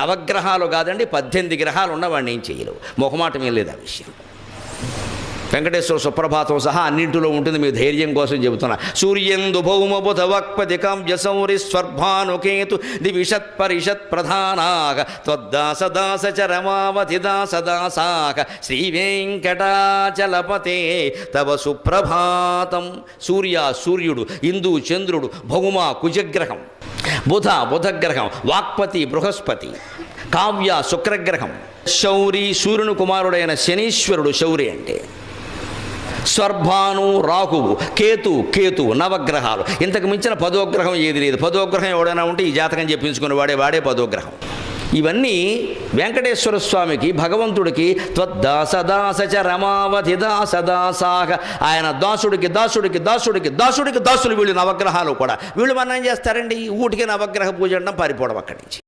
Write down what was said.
నవగ్రహాలు కాదండి, 18 గ్రహాలు ఉన్నవాడిని ఏం చేయలేవు. మొహమాటం ఏం లేదు ఆ విషయం. వెంకటేశ్వర సుప్రభాతం సహా అన్నింటిలో ఉంటుంది. మీ ధైర్యం కోసం చెబుతున్నా. సూర్యందు భౌమ బుధ వక్పతి కావ్య సౌరి స్వర్భానుకేతు దివిషత్ పరిషత్ ప్రధానాక త్వద్దాస దాస చరమావతి దాస దాసాక శ్రీ వెంకటాచలపతే తవ సుప్రభాతం. సూర్యుడు, ఇందు చంద్రుడు, భౌమ కుజగ్రహం, బుధగ్రహం, వాక్పతి బృహస్పతి, కావ్య శుక్రగ్రహం, శౌరి సూర్యుని కుమారుడైన శనీశ్వరుడు శౌరి అంటే, స్వర్భాను రాహువు, కేతు నవగ్రహాలు. ఇంతకు మించిన 10వ గ్రహం ఏది లేదు. 10వ గ్రహం ఎవడైనా ఉంటే ఈ జాతకం చెప్పించుకుని వాడే 10వ గ్రహం. ఇవన్నీ వెంకటేశ్వర స్వామికి, భగవంతుడికి త్వద్దాసదాసచ రమావతి దాసదాసాక, ఆయన దాసుడికి దాసులు వీళ్ళు నవగ్రహాలు కూడా. వీళ్ళు మనం ఏం చేస్తారండి, ఊటికి నవగ్రహ పూజ అనడం పారిపోవడం అక్కడి నుంచి.